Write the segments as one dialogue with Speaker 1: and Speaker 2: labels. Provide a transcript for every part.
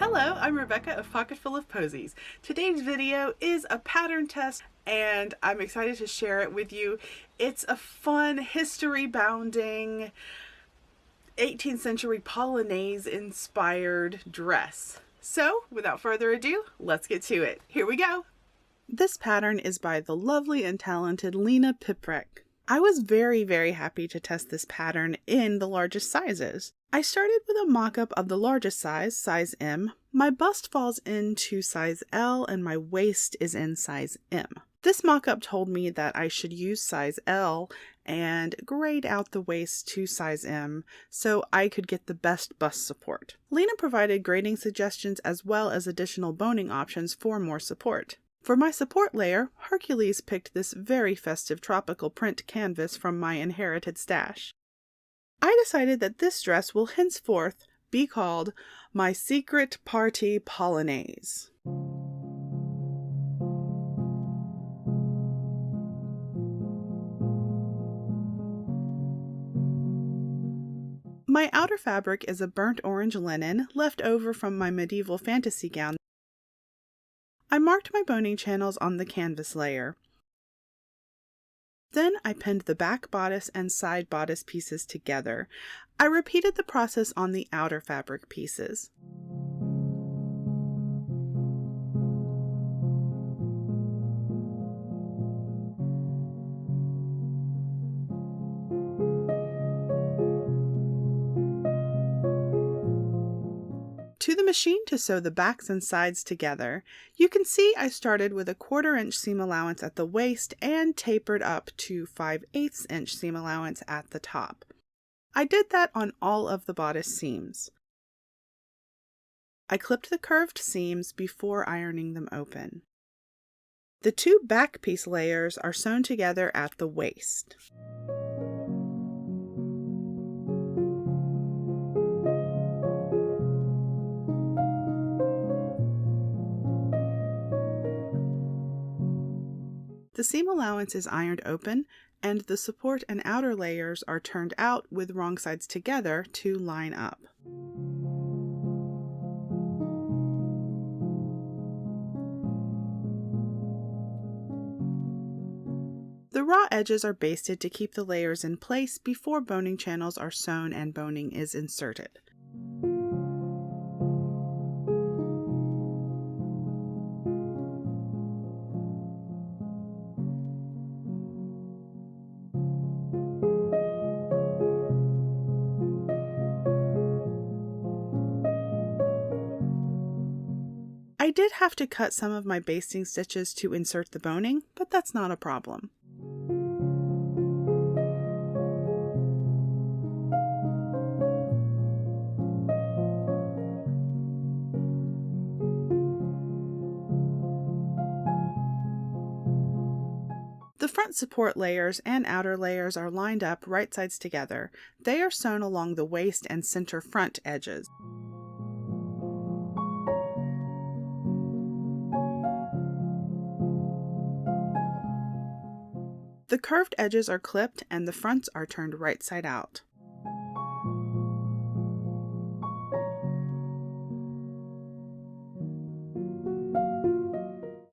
Speaker 1: Hello, I'm Rebecca of Pocketful of Posies. Today's video is a pattern test and I'm excited to share it with you. It's a fun, history-bounding 18th century Polonaise inspired dress. So without further ado, let's get to it. Here we go. This pattern is by the lovely and talented Lina Piprek. I was very happy to test this pattern in the largest sizes. I started with a mock-up of the largest size, size M. My bust falls into size L and my waist is in size M. This mock-up told me that I should use size L and grade out the waist to size M so I could get the best bust support. Lina provided grading suggestions as well as additional boning options for more support. For my support layer, Hercules picked this very festive tropical print canvas from my inherited stash. I decided that this dress will henceforth be called my Secret Party Polonaise. My outer fabric is a burnt orange linen left over from my medieval fantasy gown. I marked my boning channels on the canvas layer. Then I pinned the back bodice and side bodice pieces together. I repeated the process on the outer fabric pieces. To the machine to sew the backs and sides together. You can see I started with a 1/4 inch seam allowance at the waist and tapered up to 5/8 inch seam allowance at the top. I did that on all of the bodice seams. I clipped the curved seams before ironing them open. The two back piece layers are sewn together at the waist. The seam allowance is ironed open, and the support and outer layers are turned out with wrong sides together to line up. The raw edges are basted to keep the layers in place before boning channels are sewn and boning is inserted. I did have to cut some of my basting stitches to insert the boning, but that's not a problem. The front support layers and outer layers are lined up right sides together. They are sewn along the waist and center front edges. The curved edges are clipped and the fronts are turned right side out.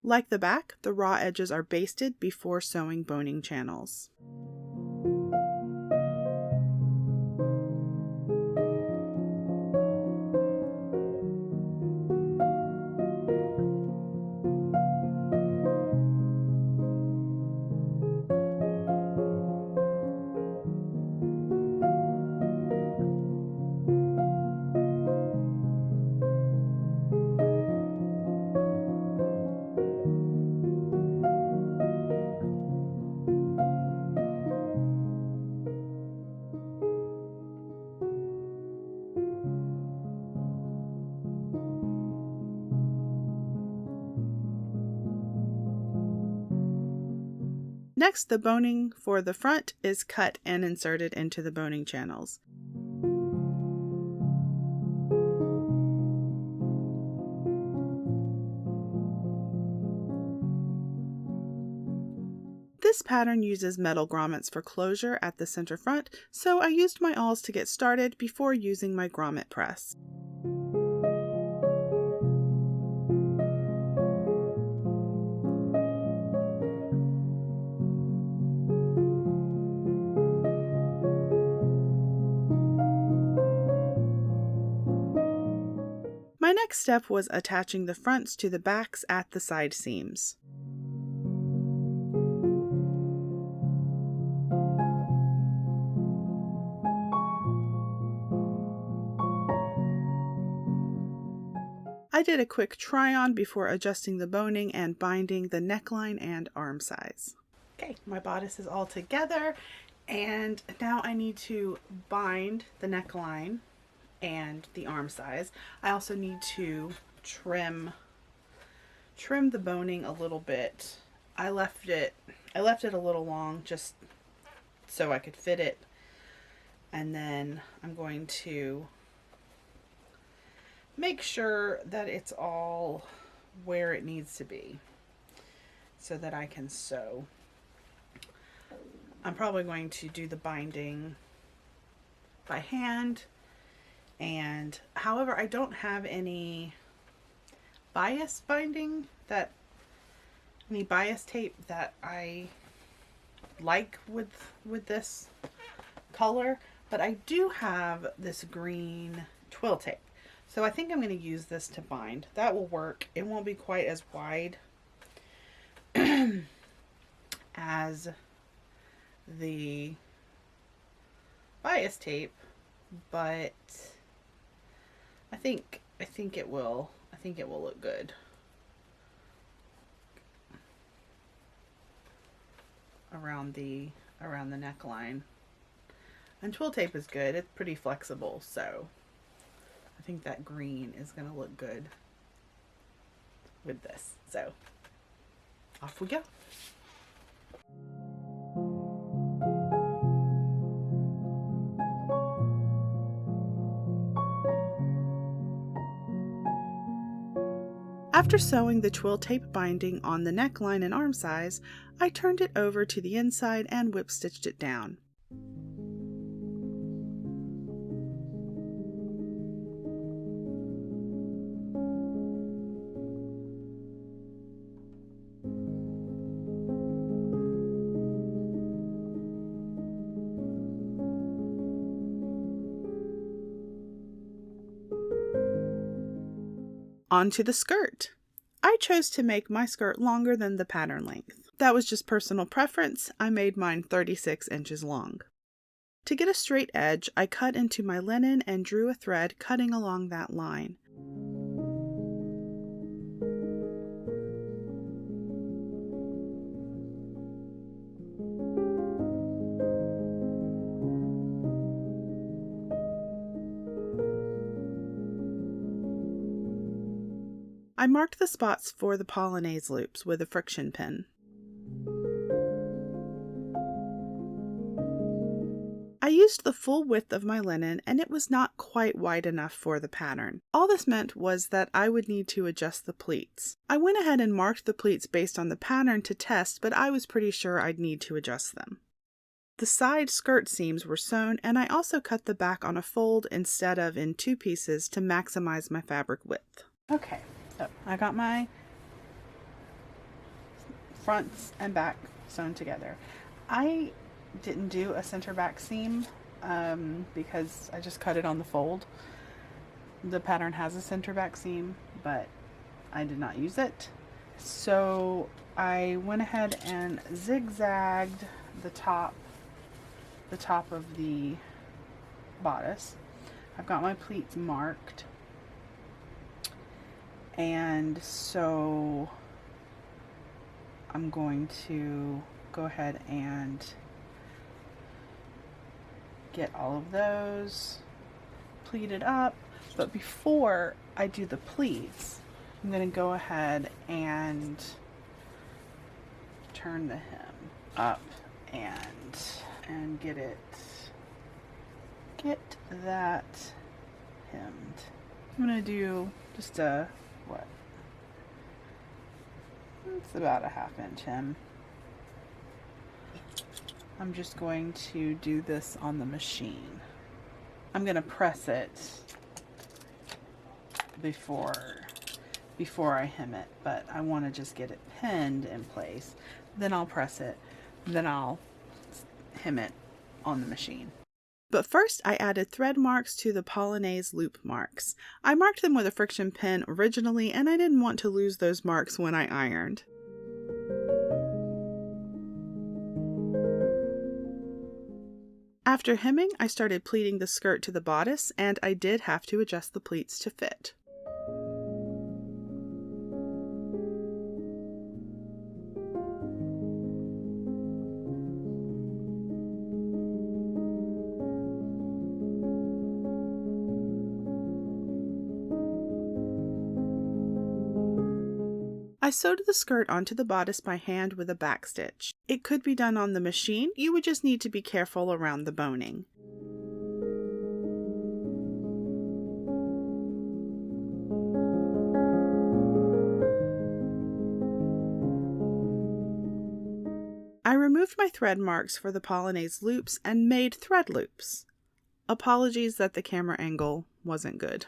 Speaker 1: Like the back, the raw edges are basted before sewing boning channels. Next, the boning for the front is cut and inserted into the boning channels. This pattern uses metal grommets for closure at the center front, so I used my awls to get started before using my grommet press. My next step was attaching the fronts to the backs at the side seams. I did a quick try-on before adjusting the boning and binding the neckline and arm size. Okay, my bodice is all together, and now I need to bind the neckline and the arm size. I also need to trim the boning a little bit. I left it a little long just so I could fit it, and then I'm going to make sure that it's all where it needs to be so that I can sew. I'm probably going to do the binding by hand, and however, I don't have any bias tape that I like with this color, but I do have this green twill tape. So I think I'm going to use this to bind. That will work. It won't be quite as wide as the bias tape, but I think it will look good around the neckline. And twill tape is good. It's pretty flexible, so I think that green is going to look good with this. So off we go. After sewing the twill tape binding on the neckline and arm size, I turned it over to the inside and whip stitched it down. Onto the skirt. I chose to make my skirt longer than the pattern length. That was just personal preference. I made mine 36 inches long. To get a straight edge, I cut into my linen and drew a thread cutting along that line. I marked the spots for the Polonaise loops with a FriXion pin. I used the full width of my linen, and it was not quite wide enough for the pattern. All this meant was that I would need to adjust the pleats. I went ahead and marked the pleats based on the pattern to test, but I was pretty sure I'd need to adjust them. The side skirt seams were sewn, and I also cut the back on a fold instead of in two pieces to maximize my fabric width. Okay. So I got my fronts and back sewn together. I didn't do a center back seam because I just cut it on the fold. The pattern has a center back seam, but I did not use it. So I went ahead and zigzagged the top of the bodice. I've got my pleats marked. And so I'm going to go ahead and get all of those pleated up. But before I do the pleats, I'm going to go ahead and turn the hem up and get that hemmed. I'm going to do just a it's about a 1/2 inch hem. I'm just going to do this on the machine. I'm going to press it before I hem it, but I want to just get it pinned in place. Then I'll press it, then I'll hem it on the machine. But first I added thread marks to the Polonaise loop marks. I marked them with a friction pen originally, and I didn't want to lose those marks when I ironed. After hemming, I started pleating the skirt to the bodice, and I did have to adjust the pleats to fit. I sewed the skirt onto the bodice by hand with a backstitch. It could be done on the machine, you would just need to be careful around the boning. I removed my thread marks for the Polonaise loops and made thread loops. Apologies that the camera angle wasn't good.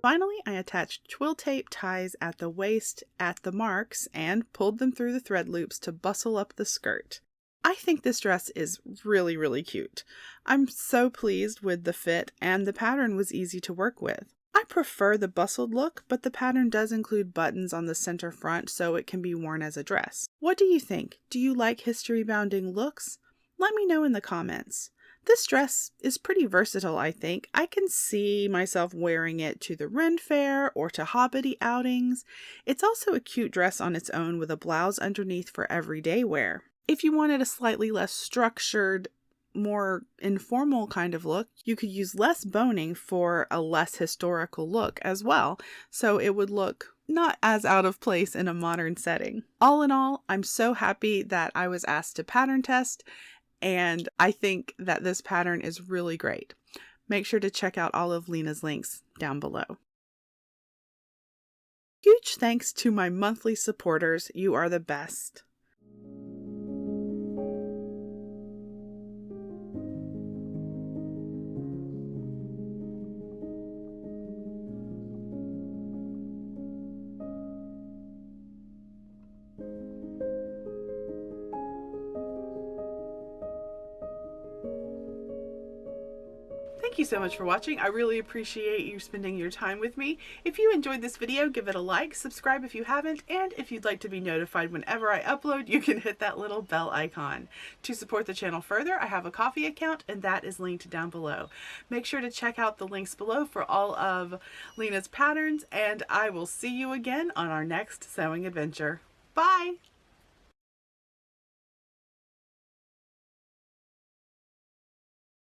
Speaker 1: Finally, I attached twill tape ties at the waist at the marks and pulled them through the thread loops to bustle up the skirt. I think this dress is really cute. I'm so pleased with the fit, and the pattern was easy to work with. I prefer the bustled look, but the pattern does include buttons on the center front so it can be worn as a dress. What do you think? Do you like history bounding looks? Let me know in the comments. This dress is pretty versatile, I think. I can see myself wearing it to the Ren Fair or to Hobbity outings. It's also a cute dress on its own with a blouse underneath for everyday wear. If you wanted a slightly less structured, more informal kind of look, you could use less boning for a less historical look as well, so it would look not as out of place in a modern setting. All in all, I'm so happy that I was asked to pattern test, and I think that this pattern is really great. Make sure to check out all of Lina's links down below. Huge thanks to my monthly supporters. You are the best. Thank you so much for watching. I really appreciate you spending your time with me. If you enjoyed this video, give it a like, subscribe if you haven't, and if you'd like to be notified whenever I upload, you can hit that little bell icon. To support the channel further, I have a Ko-fi account, and that is linked down below. Make sure to check out the links below for all of Lina's patterns, and I will see you again on our next sewing adventure. Bye!